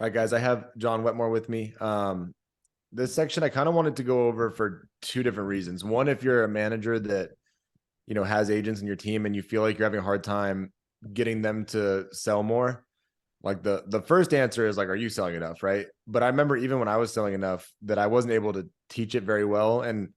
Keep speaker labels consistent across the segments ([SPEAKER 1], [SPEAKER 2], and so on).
[SPEAKER 1] All right, guys, I have John Wetmore with me. This section I kind of wanted to go over for two different reasons. One, if you're a manager that, has agents in your team and you feel like you're having a hard time getting them to sell more, like the first answer is like, are you selling enough, right? But I remember even when I was selling enough that I wasn't able to teach it very well. And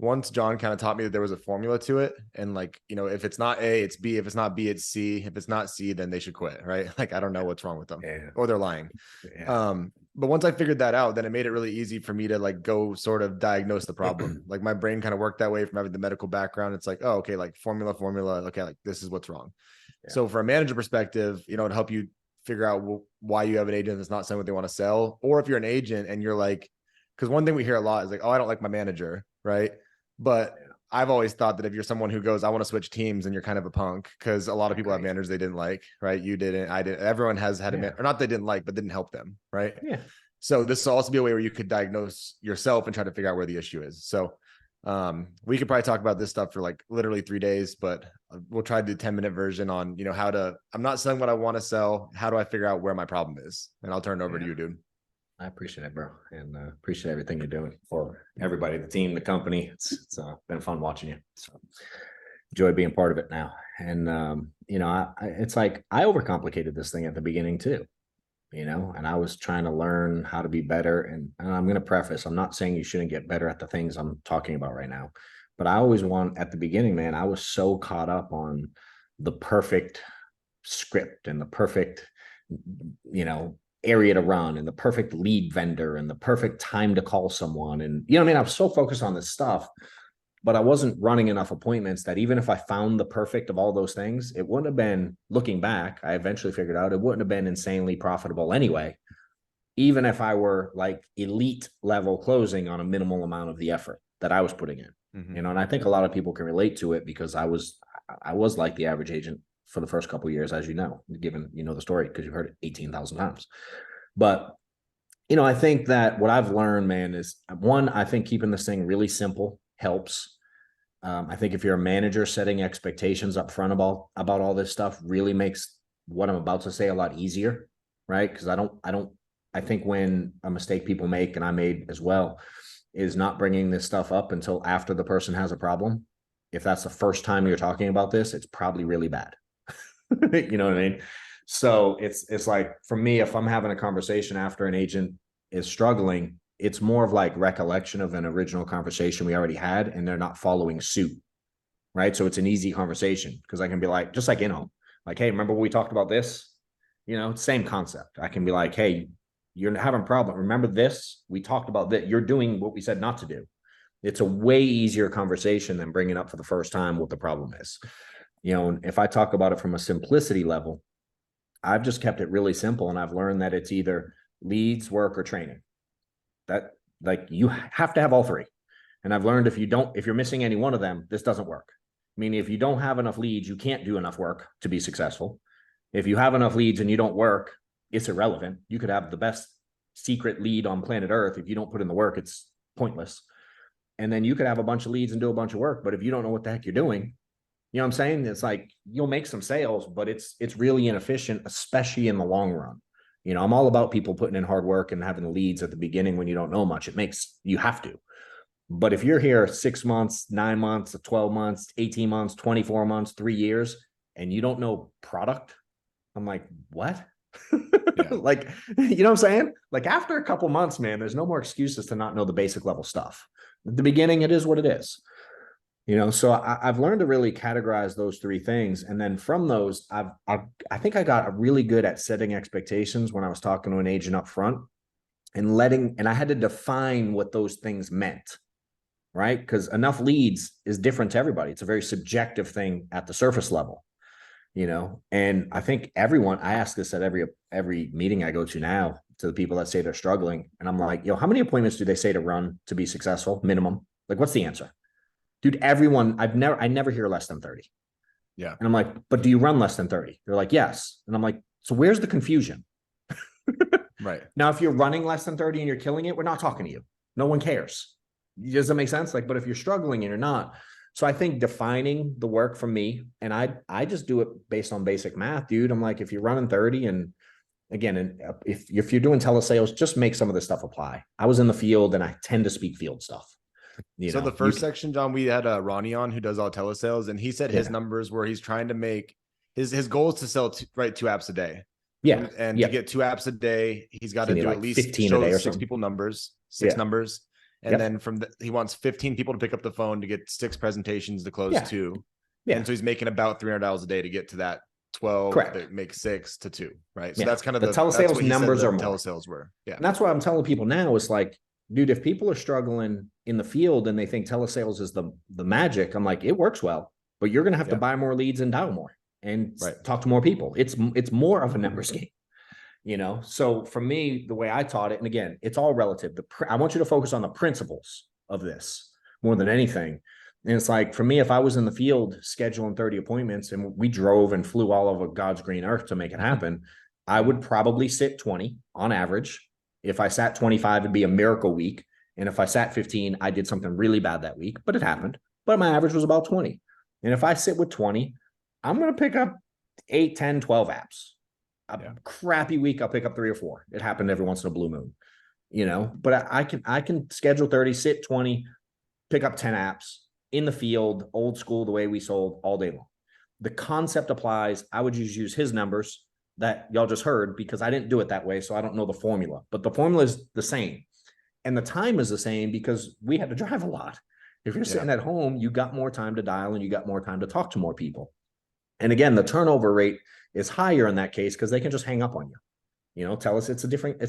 [SPEAKER 1] once John kind of taught me that there was a formula to it, and like, if it's not A, it's B. If it's not B, it's C. If it's not C, then they should quit, right? Like, I don't know what's wrong with them,
[SPEAKER 2] Yeah.
[SPEAKER 1] or they're lying.
[SPEAKER 2] Yeah.
[SPEAKER 1] But once I figured that out, then it made it really easy for me to like go sort of diagnose the problem. Like my brain kind of worked that way from having the medical background. It's like, oh, okay, like formula. Okay, like this is what's wrong.
[SPEAKER 2] Yeah.
[SPEAKER 1] So for a manager perspective, it'd help you figure out why you have an agent that's not selling what they want to sell. Or if you're an agent and you're like, because one thing we hear a lot is like, oh, I don't like my manager, right? But I've always thought that if you're someone who goes, I want to switch teams, and you're kind of a punk, because a lot of people have managers they didn't like, right? You didn't, I didn't. Everyone has had or not they didn't like, but didn't help them, right?
[SPEAKER 2] Yeah.
[SPEAKER 1] So this will also be a way where you could diagnose yourself and try to figure out where the issue is. So we could probably talk about this stuff for like literally 3 days, but we'll try to do 10-minute version on, how to, I'm not selling what I want to sell. How do I figure out where my problem is? And I'll turn it over to you, dude.
[SPEAKER 2] I appreciate it, bro. And appreciate everything you're doing for everybody, the team, the company. It's been fun watching you. So enjoy being part of it now. And, it's like I overcomplicated this thing at the beginning too, and I was trying to learn how to be better. And I'm going to preface, I'm not saying you shouldn't get better at the things I'm talking about right now, but I always at the beginning, man, I was so caught up on the perfect script and the perfect, area to run and the perfect lead vendor and the perfect time to call someone. And, I was so focused on this stuff, but I wasn't running enough appointments that even if I found the perfect of all those things, it wouldn't have been, looking back, I eventually figured out it wouldn't have been insanely profitable anyway, even if I were like elite level closing on a minimal amount of the effort that I was putting in. And I think a lot of people can relate to it because I was like the average agent for the first couple of years, as given, the story, because you've heard it 18,000 times. But, I think that what I've learned, man, is one, I think keeping this thing really simple helps. I think if you're a manager, setting expectations up front about all this stuff really makes what I'm about to say a lot easier, right? Because I think when a mistake people make, and I made as well, is not bringing this stuff up until after the person has a problem. If that's the first time you're talking about this, it's probably really bad. You know what I mean? So it's like, for me, if I'm having a conversation after an agent is struggling, it's more of like recollection of an original conversation we already had, and they're not following suit, right? So it's an easy conversation because I can be like, just like in-home, like, hey, remember when we talked about this? Same concept. I can be like, hey, you're having a problem. Remember this? We talked about that. You're doing what we said not to do. It's a way easier conversation than bringing up for the first time what the problem is. If I talk about it from a simplicity level, I've just kept it really simple. And I've learned that it's either leads, work, or training. That, like, you have to have all three. And I've learned if you're missing any one of them, this doesn't work. Meaning if you don't have enough leads, you can't do enough work to be successful. If you have enough leads and you don't work, it's irrelevant. You could have the best secret lead on planet Earth. If you don't put in the work, it's pointless. And then you could have a bunch of leads and do a bunch of work, but if you don't know what the heck you're doing, you know what I'm saying? It's like, you'll make some sales, but it's really inefficient, especially in the long run. I'm all about people putting in hard work and having leads at the beginning when you don't know much. You have to. But if you're here 6 months, 9 months, 12 months, 18 months, 24 months, 3 years, and you don't know product, I'm like, what? Yeah. Like, you know what I'm saying? Like, after a couple months, man, there's no more excuses to not know the basic level stuff. At the beginning, it is what it is. So I've learned to really categorize those three things. And then from those, I think I got really good at setting expectations when I was talking to an agent up front and I had to define what those things meant, right? Because enough leads is different to everybody. It's a very subjective thing at the surface level, and I think I ask this at every meeting I go to now to the people that say they're struggling. And I'm like, how many appointments do they say to run to be successful? Minimum. Like, what's the answer? Dude, I never hear less than 30.
[SPEAKER 1] Yeah.
[SPEAKER 2] And I'm like, but do you run less than 30? They're like, yes. And I'm like, so where's the confusion?
[SPEAKER 1] Right.
[SPEAKER 2] Now, if you're running less than 30 and you're killing it, we're not talking to you. No one cares. Does that make sense? Like, but if you're struggling and you're not. So I think defining the work for me, and I just do it based on basic math, dude. I'm like, if you're running 30 and again, and if you're doing telesales, just make some of this stuff apply. I was in the field and I tend to speak field stuff.
[SPEAKER 1] So the first section, John, we had Ronnie on who does all telesales, and he said his numbers where he's trying to make his goal is to sell two apps a day.
[SPEAKER 2] Yeah.
[SPEAKER 1] And to get 2 apps a day, he's got to do at least
[SPEAKER 2] 15 a day or
[SPEAKER 1] 6 people numbers, 6 numbers. And then he wants 15 people to pick up the phone to get 6 presentations to close 2. Yeah. And so he's making about $300 a day to get to that 12 that makes 6 to 2, right? So that's kind of
[SPEAKER 2] the telesales numbers are more.
[SPEAKER 1] Telesales were. Yeah.
[SPEAKER 2] And that's what I'm telling people now is like, dude, if people are struggling in the field and they think telesales is the magic, I'm like, it works well, but you're going to have to buy more leads and dial more and talk to more people. It's more of a numbers game, So for me, the way I taught it, and again, it's all relative. I want you to focus on the principles of this more than anything. And it's like, for me, if I was in the field scheduling 30 appointments and we drove and flew all over God's green earth to make it happen, I would probably sit 20 on average. If I sat 25, it'd be a miracle week. And if I sat 15, I did something really bad that week, but it happened. But my average was about 20. And if I sit with 20, I'm going to pick up 8, 10, 12 apps. A crappy week, I'll pick up 3 or 4. It happened every once in a blue moon, but I can schedule 30, sit 20, pick up 10 apps in the field, old school, the way we sold all day long. The concept applies. I would use his numbers that y'all just heard because I didn't do it that way. So I don't know the formula, but the formula is the same. And the time is the same because we had to drive a lot. If you're sitting at home, you got more time to dial and you got more time to talk to more people. And again, the turnover rate is higher in that case because they can just hang up on you. Tell us it's a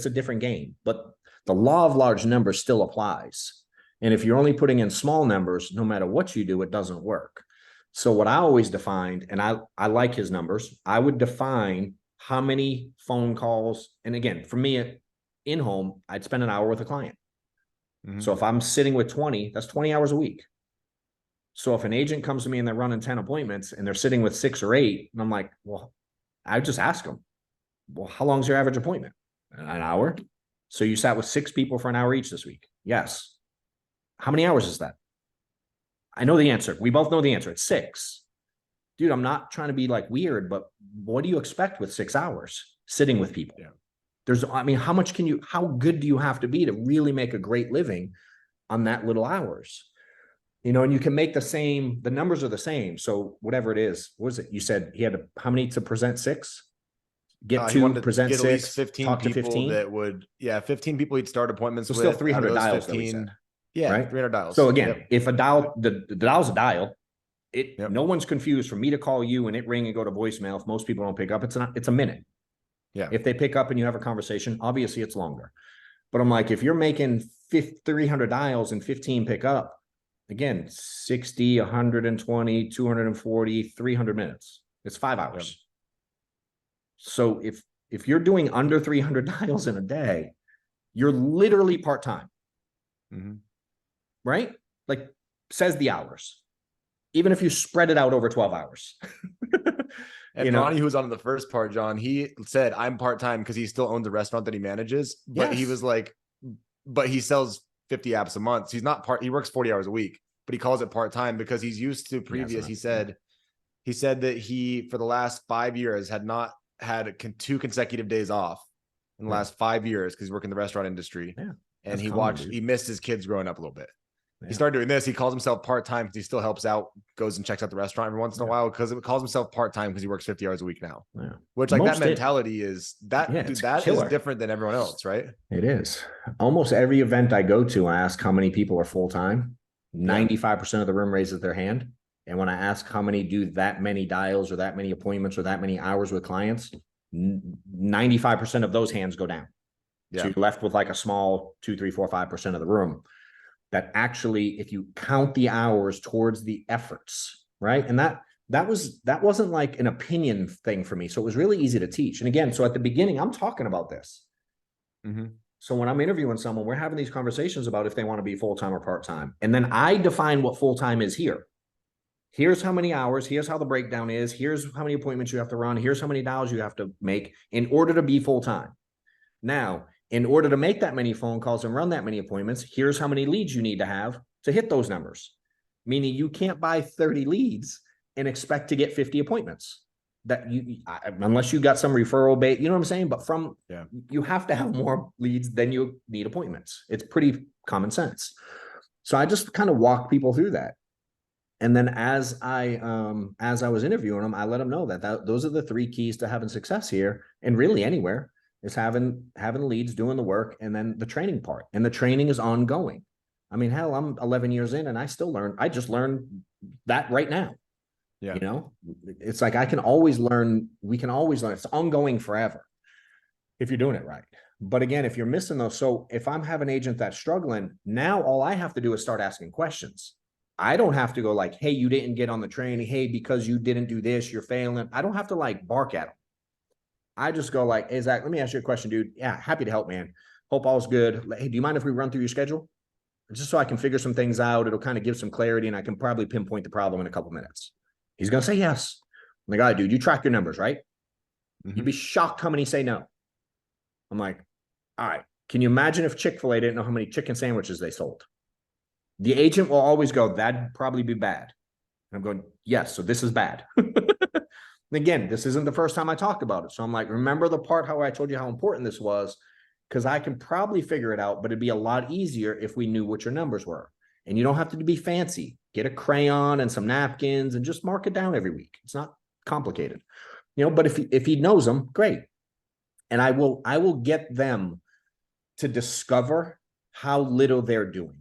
[SPEAKER 2] different game. But the law of large numbers still applies. And if you're only putting in small numbers, no matter what you do, it doesn't work. So what I always defined, and I like his numbers, I would define how many phone calls. And again, for me in home, I'd spend an hour with a client. Mm-hmm. So if I'm sitting with 20, that's 20 hours a week. So if an agent comes to me and they're running 10 appointments and they're sitting with 6 or 8, and I'm like, well, I just ask them, well, how long's your average appointment? An hour. So you sat with 6 people for an hour each this week. Yes. How many hours is that? I know the answer. We both know the answer. It's 6. Dude, I'm not trying to be like weird, but what do you expect with 6 hours sitting with people? Yeah. How good do you have to be to really make a great living on that little hours? And you can make the numbers are the same. So whatever it is, what was it? You said he had how many to present 6? Get 2, present 6, at least
[SPEAKER 1] 15
[SPEAKER 2] talk
[SPEAKER 1] people
[SPEAKER 2] to 15.
[SPEAKER 1] That would, 15 people he'd start appointments
[SPEAKER 2] so
[SPEAKER 1] with.
[SPEAKER 2] Still 300 dials. 15,
[SPEAKER 1] right? 300 dials.
[SPEAKER 2] So again, if a dial, the dial's a dial, no one's confused for me to call you and it ring and go to voicemail. If most people don't pick up, it's a minute. Yeah. If they pick up and you have a conversation, obviously it's longer. But I'm like, if you're making 300 dials and 15 pick up, again, 60, 120, 240, 300 minutes. It's 5 hours. Yep. So if you're doing under 300 dials in a day, you're literally part-time. Mm-hmm. Right? Like says the hours. Even if you spread it out over 12 hours.
[SPEAKER 1] And Ronnie, who was on the first part, John, he said, I'm part-time because he still owns a restaurant that he manages. But he was like, but he sells 50 apps a month. So he works 40 hours a week, but he calls it part-time because he's used to previous. He said that he, for the last 5 years, had not had 2 consecutive days off in the last 5 years because he's working in the restaurant industry. Yeah. And he missed his kids growing up a little bit. Yeah. He started doing this. He calls himself part-time because he still helps out, goes and checks out the restaurant every once in a while because it calls himself part-time because he works 50 hours a week now. Yeah. Which like that mentality is that is different than everyone else, right?
[SPEAKER 2] It is. Almost every event I go to, I ask how many people are full-time. 95% of the room raises their hand. And when I ask how many do that many dials or that many appointments or that many hours with clients, 95% of those hands go down. Yeah. So you're left with like a small 2, 3, 4, 5% of the room that actually, if you count the hours towards the efforts, right? And that wasn't like an opinion thing for me. So it was really easy to teach. And again, so at the beginning, I'm talking about this. Mm-hmm. So when I'm interviewing someone, we're having these conversations about if they want to be full-time or part-time. And then I define what full-time is here. Here's how many hours. Here's how the breakdown is. Here's how many appointments you have to run. Here's how many dials you have to make in order to be full-time. Now, in order to make that many phone calls and run that many appointments, here's how many leads you need to have to hit those numbers. Meaning you can't buy 30 leads and expect to get 50 appointments. that unless you got some referral bait, you know what I'm saying? But
[SPEAKER 1] Yeah.
[SPEAKER 2] you have to have more leads than you need appointments. It's pretty common sense. So I just kind of walk people through that. And then as I was interviewing them, I let them know that those are the three keys to having success here, and really anywhere, is having leads, doing the work, and then the training part. And the training is ongoing. I mean, hell, I'm 11 years in and I still learn. I just learned that right now.
[SPEAKER 1] Yeah.
[SPEAKER 2] You know, it's like I can always learn. We can always learn. It's ongoing forever if you're doing it right. But again, if you're missing those, so if I'm having an agent that's struggling, now all I have to do is start asking questions. I don't have to go like, hey, you didn't get on the training. Hey, because you didn't do this, you're failing. I don't have to like bark at them. I just go like, hey, Zach, let me ask you a question, dude. Yeah, happy to help, man. Hope all's good. Hey, do you mind if we run through your schedule? Just so I can figure some things out. It'll kind of give some clarity and I can probably pinpoint the problem in a couple minutes. He's going to say yes. I'm like, all right, dude, you track your numbers, right?
[SPEAKER 1] Mm-hmm.
[SPEAKER 2] You'd be shocked how many say no. I'm like, all right, can you imagine if Chick-fil-A didn't know how many chicken sandwiches they sold? The agent will always go, that'd probably be bad. And I'm going, yes, so this is bad. Again, this isn't the first time I talked about it. So I'm like, remember the part how I told you how important this was? Because I can probably figure it out, but it'd be a lot easier if we knew what your numbers were. And you don't have to be fancy. Get a crayon and some napkins and just mark it down every week. It's not complicated. You know, but if he knows them, great. And I will get them to discover how little they're doing.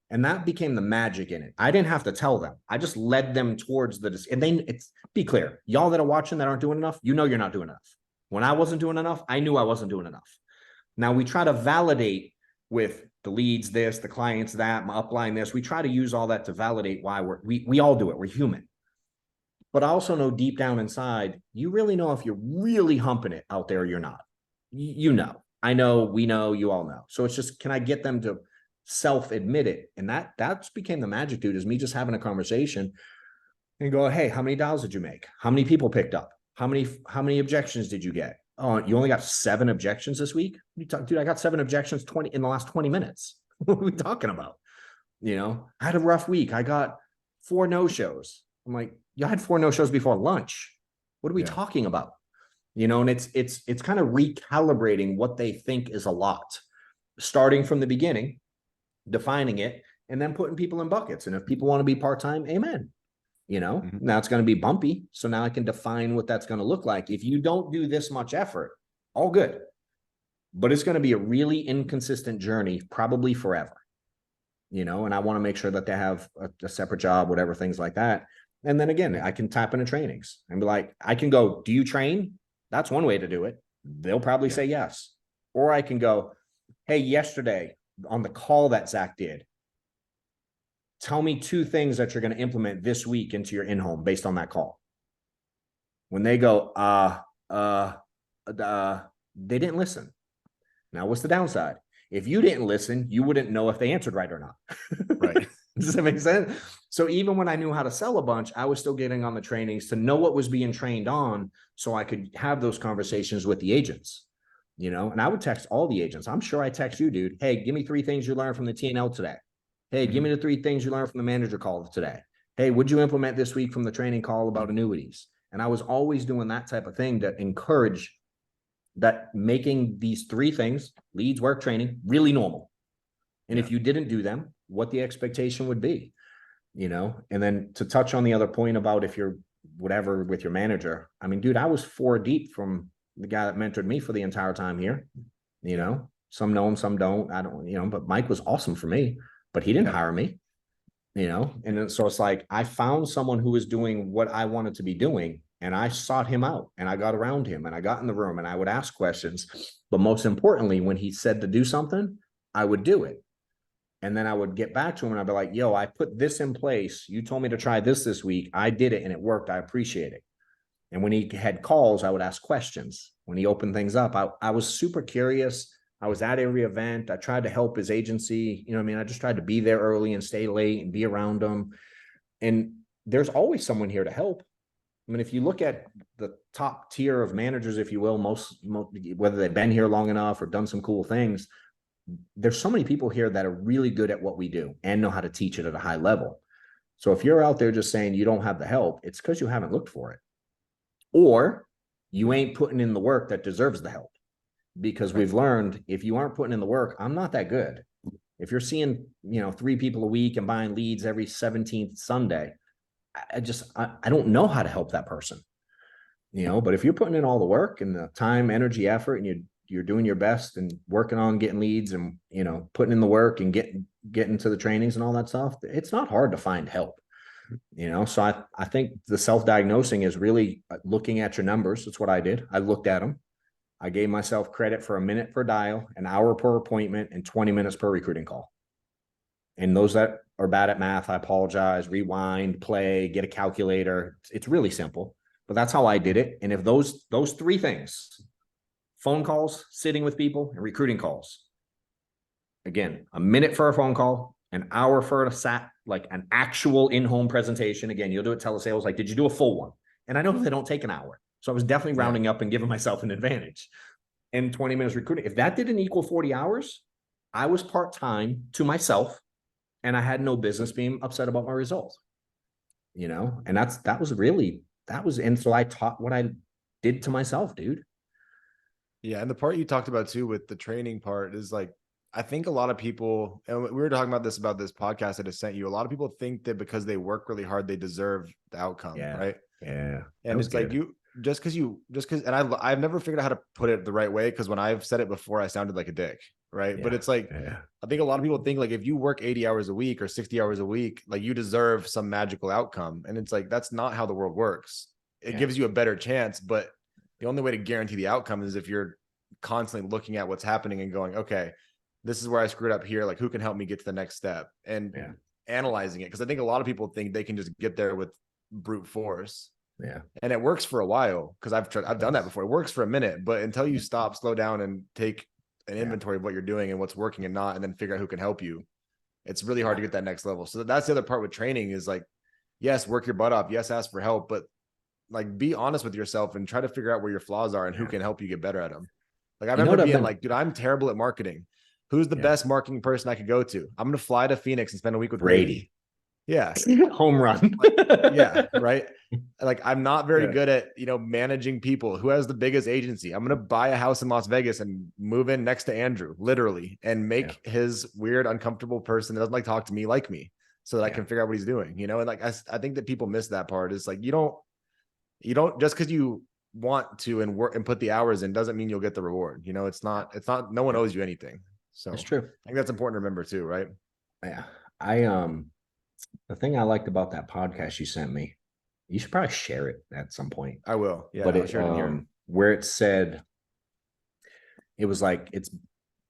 [SPEAKER 2] And that became the magic in it. I didn't have to tell them. I just led them towards and it's be clear. Y'all that are watching that aren't doing enough, you know you're not doing enough. When I wasn't doing enough, I knew I wasn't doing enough. Now we try to validate with the leads this, the clients that, my upline this. We try to use all that to validate why we all do it. We're human. But I also know deep down inside, you really know if you're really humping it out there or you're not. You know. I know, we know, you all know. So it's just, can I get them to self-admit it? And that's became the magic, dude, is me just having a conversation and go, hey, how many dials did you make? How many people picked up? How many objections did you get? Oh, you only got 7 objections this week? Dude, I got 7 objections in the last 20 minutes. What are we talking about? You know, I had a rough week. I got 4 no-shows. I'm like, you had 4 no-shows before lunch. What are we talking about? You know, and it's kind of recalibrating what they think is a lot, starting from the beginning, defining it, and then putting people in buckets. And if people want to be part-time, amen. You know, now it's going to be bumpy. So now I can define what that's going to look like. If you don't do this much effort, all good. But it's going to be a really inconsistent journey, probably forever. You know, and I want to make sure that they have a separate job, whatever, things like that. And then again, I can tap into trainings and be like, I can go, do you train? That's one way to do it. They'll probably say yes. Or I can go, hey, yesterday on the call that Zach did, tell me 2 things that you're going to implement this week into your in-home based on that call. When they go, they didn't listen. Now, what's the downside? If you didn't listen, you wouldn't know if they answered right or not.
[SPEAKER 1] Right.
[SPEAKER 2] Does that make sense? So even when I knew how to sell a bunch, I was still getting on the trainings to know what was being trained on so I could have those conversations with the agents, you know, and I would text all the agents. I'm sure I text you, dude. Hey, give me 3 things you learned from the TNL today. Hey, give me the 3 things you learned from the manager call today. Hey, what'd you implement this week from the training call about annuities? And I was always doing that type of thing to encourage that, making these 3 things, leads, work, training, really normal. And if you didn't do them, what the expectation would be, you know. And then to touch on the other point about if you're whatever with your manager, I mean, dude, I was 4 deep from the guy that mentored me for the entire time here. You know, some know him, some don't. I don't, you know, but Mike was awesome for me, but he didn't hire me, you know. And so it's like, I found someone who was doing what I wanted to be doing, and I sought him out and I got around him and I got in the room and I would ask questions. But most importantly, when he said to do something, I would do it. And then I would get back to him and I'd be like, yo, I put this in place. You told me to try this week. I did it and it worked. I appreciate it. And when he had calls, I would ask questions. When he opened things up, I was super curious. I was at every event. I tried to help his agency. You know what I mean? I just tried to be there early and stay late and be around him. And there's always someone here to help. I mean, if you look at the top tier of managers, if you will, most whether they've been here long enough or done some cool things, there's so many people here that are really good at what we do and know how to teach it at a high level. So if you're out there just saying you don't have the help, it's because you haven't looked for it. or you ain't putting in the work that deserves the help. Because we've learned if you aren't putting in the work, I'm not that good. If you're seeing, 3 people a week and buying leads every 17th Sunday, I don't know how to help that person. But if you're putting in all the work and the time, energy, effort, and you're doing your best and working on getting leads and, putting in the work and getting to the trainings and all that stuff, it's not hard to find help. So I think the self-diagnosing is really looking at your numbers. That's what I did. I looked at them. I gave myself credit for a minute per dial, an hour per appointment, and 20 minutes per recruiting call. And those that are bad at math, I apologize, rewind, play, get a calculator. It's really simple, but that's how I did it. And if those 3 things, phone calls, sitting with people, and recruiting calls, again, a minute for a phone call, an hour for like an actual in-home presentation. Again, you'll do it telesales. Like, did you do a full one? And I know they don't take an hour. So I was definitely rounding up and giving myself an advantage. And 20 minutes recruiting. If that didn't equal 40 hours, I was part-time to myself, and I had no business being upset about my results. And that was, and so I taught what I did to myself, dude.
[SPEAKER 1] Yeah. And the part you talked about too with the training part is like, I think a lot of people, and we were talking about this podcast I just sent you. A lot of people think that because they work really hard, they deserve the outcome.
[SPEAKER 2] Yeah.
[SPEAKER 1] Right.
[SPEAKER 2] Yeah.
[SPEAKER 1] And it's good. Like just because, and I've never figured out how to put it the right way. Cause when I've said it before, I sounded like a dick. Right.
[SPEAKER 2] Yeah.
[SPEAKER 1] But it's like, I think a lot of people think like, if you work 80 hours a week or 60 hours a week, like you deserve some magical outcome. And it's like, that's not how the world works. It gives you a better chance, but the only way to guarantee the outcome is if you're constantly looking at what's happening and going, okay, this is where I screwed up here. Like, who can help me get to the next step, and analyzing it. Cause I think a lot of people think they can just get there with brute force.
[SPEAKER 2] Yeah.
[SPEAKER 1] And it works for a while. Cause I've done that before. It works for a minute, but until you stop, slow down, and take an inventory of what you're doing and what's working and not, and then figure out who can help you, it's really hard to get that next level. So that's the other part with training is like, yes, work your butt off. Yes, ask for help, but like, be honest with yourself and try to figure out where your flaws are and who can help you get better at them. Like, I remember being like, dude, I'm terrible at marketing. Who's the best marketing person I could go to? I'm going to fly to Phoenix and spend a week with Brady. Yeah.
[SPEAKER 2] Home run.
[SPEAKER 1] Yeah. Right. Like, I'm not very good at, managing people. Who has the biggest agency? I'm going to buy a house in Las Vegas and move in next to Andrew, literally, and make his weird, uncomfortable person that doesn't like talk to me like me, so that I can figure out what he's doing, and like, I think that people miss that part. Is like, you don't just because you want to and work and put the hours in doesn't mean you'll get the reward. It's not, no one owes you anything. So
[SPEAKER 2] it's true.
[SPEAKER 1] I think that's important to remember too, right?
[SPEAKER 2] Yeah. The thing I liked about that podcast you sent me, you should probably share it at some point.
[SPEAKER 1] I will. Yeah.
[SPEAKER 2] But where it said, it was like,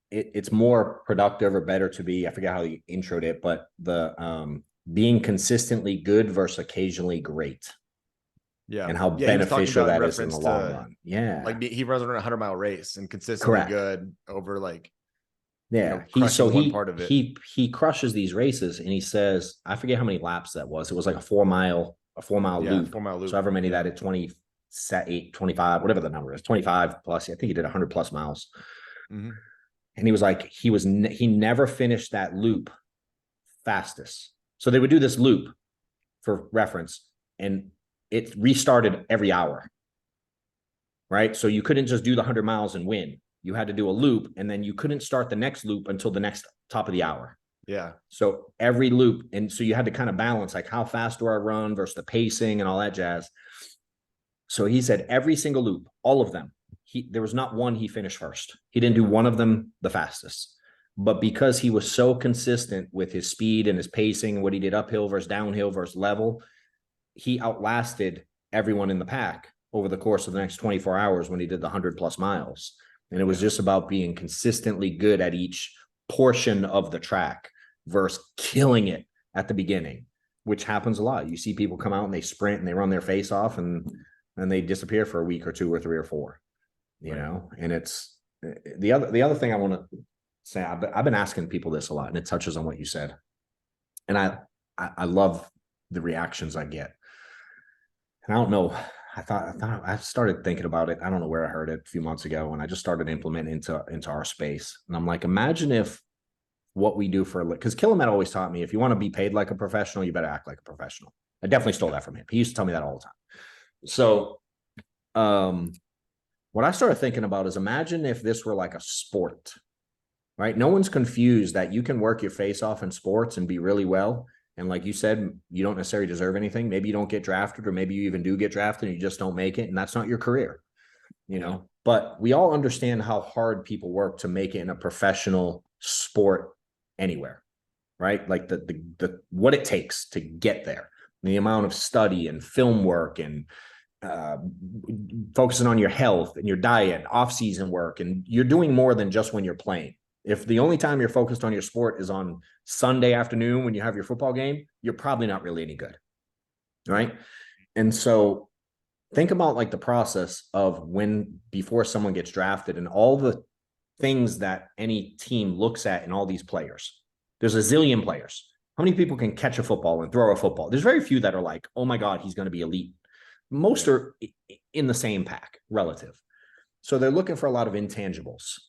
[SPEAKER 2] it's more productive or better to be, I forget how you introed it, but the being consistently good versus occasionally great.
[SPEAKER 1] Yeah.
[SPEAKER 2] And how beneficial that is in the long run. Yeah.
[SPEAKER 1] Like, he runs around a 100-mile race and consistently good over like,
[SPEAKER 2] part of it. He crushes these races, and he says, I forget how many laps that was. It was like a 4-mile loop.
[SPEAKER 1] 4-mile loop.
[SPEAKER 2] So however many that at 28, 25, whatever the number is, 25 plus. I think he did 100 plus miles. Mm-hmm. And he was like, he never finished that loop fastest. So they would do this loop for reference, and it restarted every hour. Right. So you couldn't just do the 100 miles and win. You had to do a loop, and then you couldn't start the next loop until the next top of the hour.
[SPEAKER 1] Yeah.
[SPEAKER 2] So every loop. And so you had to kind of balance, like, how fast do I run versus the pacing and all that jazz. So he said every single loop, all of them, there was not one he finished first. He didn't do one of them the fastest. But because he was so consistent with his speed and his pacing, what he did uphill versus downhill versus level, he outlasted everyone in the pack over the course of the next 24 hours when he did the 100 plus miles. And it was just about being consistently good at each portion of the track versus killing it at the beginning, which happens a lot. You see people come out and they sprint and they run their face off, and they disappear for a week or 2 or 3 or 4, and it's the other thing I want to say. I've been asking people this a lot, and it touches on what you said. And I love the reactions I get. And I don't know, I started thinking about it. I don't know where I heard it a few months ago, and I just started implementing into our space. And I'm like, imagine if what we do because Killamet always taught me, if you want to be paid like a professional, you better act like a professional. I definitely stole that from him. He used to tell me that all the time. So What I started thinking about is, imagine if this were like a sport, right? No one's confused that you can work your face off in sports and be really well. And like you said, you don't necessarily deserve anything. Maybe you don't get drafted, or maybe you even do get drafted and you just don't make it. And that's not your career, but we all understand how hard people work to make it in a professional sport anywhere, right? Like the what it takes to get there, the amount of study and film work and focusing on your health and your diet, off-season work, and you're doing more than just when you're playing. If the only time you're focused on your sport is on Sunday afternoon when you have your football game, you're probably not really any good, right? And so think about like the process of before someone gets drafted and all the things that any team looks at in all these players. There's a zillion players. How many people can catch a football and throw a football? There's very few that are like, oh my God, he's going to be elite. Most are in the same pack, relative. So they're looking for a lot of intangibles,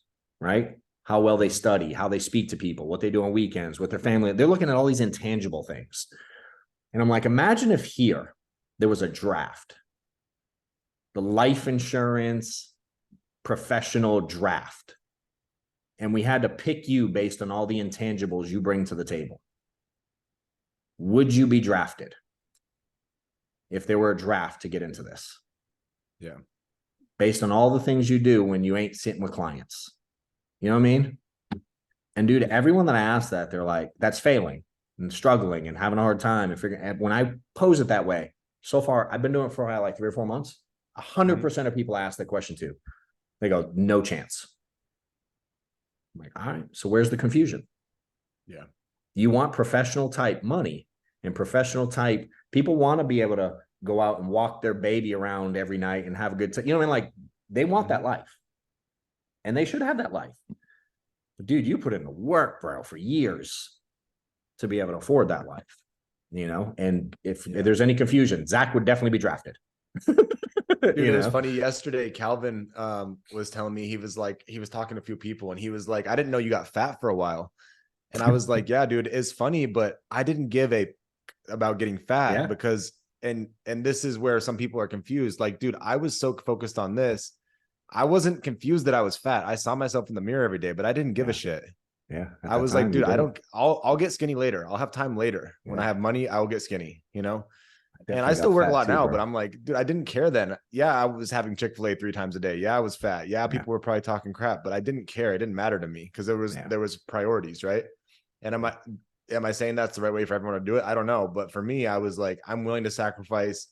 [SPEAKER 2] right? How well they study, how they speak to people, what they do on weekends with their family. They're looking at all these intangible things. And I'm like, imagine if here there was a draft, the life insurance professional draft, and we had to pick you based on all the intangibles you bring to the table. Would you be drafted if there were a draft to get into this?
[SPEAKER 1] Yeah.
[SPEAKER 2] Based on all the things you do when you ain't sitting with clients. You know what I mean? And dude, everyone that I asked that, they're like, that's failing and struggling and having a hard time and figuring. And when I pose it that way, so far, I've been doing it for like 3 or 4 months. 100% of people ask that question too. They go, no chance. I'm like, all right, so where's the confusion?
[SPEAKER 1] Yeah.
[SPEAKER 2] You want professional type money and professional type. People want to be able to go out and walk their baby around every night and have a good time. You know what I mean? Like, they want that life. And they should have that life. But dude, you put in the work, bro, for years to be able to afford that life, and if there's any confusion, Zach would definitely be drafted.
[SPEAKER 1] Dude, it was funny. Yesterday, Calvin was telling me, he was talking to a few people and he was like, I didn't know you got fat for a while. And I was like, yeah, dude, it's funny, but I didn't give about getting fat because, and this is where some people are confused. Like, dude, I was so focused on this. I wasn't confused that I was fat. I saw myself in the mirror every day, but I didn't give a shit.
[SPEAKER 2] Yeah.
[SPEAKER 1] I was like, dude, I'll get skinny later. I'll have time later. When I have money, I'll get skinny, and I still work a lot now, but I'm like, dude, I didn't care then. Yeah, I was having Chick-fil-A 3 times a day. Yeah, I was fat. Yeah, people were probably talking crap, but I didn't care. It didn't matter to me because there was priorities, right? And am I saying that's the right way for everyone to do it? I don't know. But for me, I was like, I'm willing to sacrifice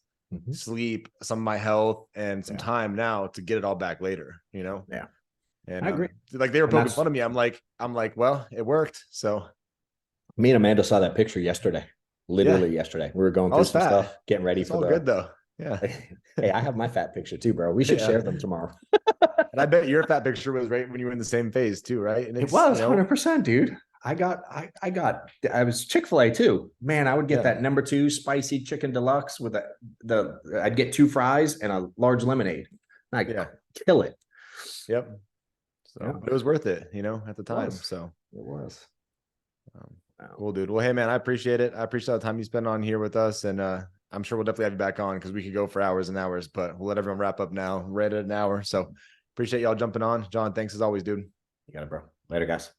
[SPEAKER 1] sleep, some of my health, and some time now to get it all back later,
[SPEAKER 2] Yeah.
[SPEAKER 1] And
[SPEAKER 2] I agree.
[SPEAKER 1] Like, they were poking fun of me. I'm like, well, it worked. So
[SPEAKER 2] me and Amanda saw that picture yesterday. Literally yesterday. We were going through some stuff, getting ready for
[SPEAKER 1] good though. Yeah.
[SPEAKER 2] Hey, I have my fat picture too, bro. We should share them tomorrow.
[SPEAKER 1] And I bet your fat picture was right when you were in the same phase too, right? And
[SPEAKER 2] it was 100%, dude. I was Chick-fil-A too. Man, I would get that number 2 spicy chicken deluxe with I'd get 2 fries and a large lemonade. I'd kill it.
[SPEAKER 1] Yep. So but it was worth it, at the time. So
[SPEAKER 2] it was.
[SPEAKER 1] Cool, dude. Well, hey man, I appreciate it. I appreciate the time you spend on here with us. And I'm sure we'll definitely have you back on because we could go for hours and hours, but we'll let everyone wrap up now. Right at an hour. So appreciate y'all jumping on. John, thanks as always, dude.
[SPEAKER 2] You got it, bro. Later, guys.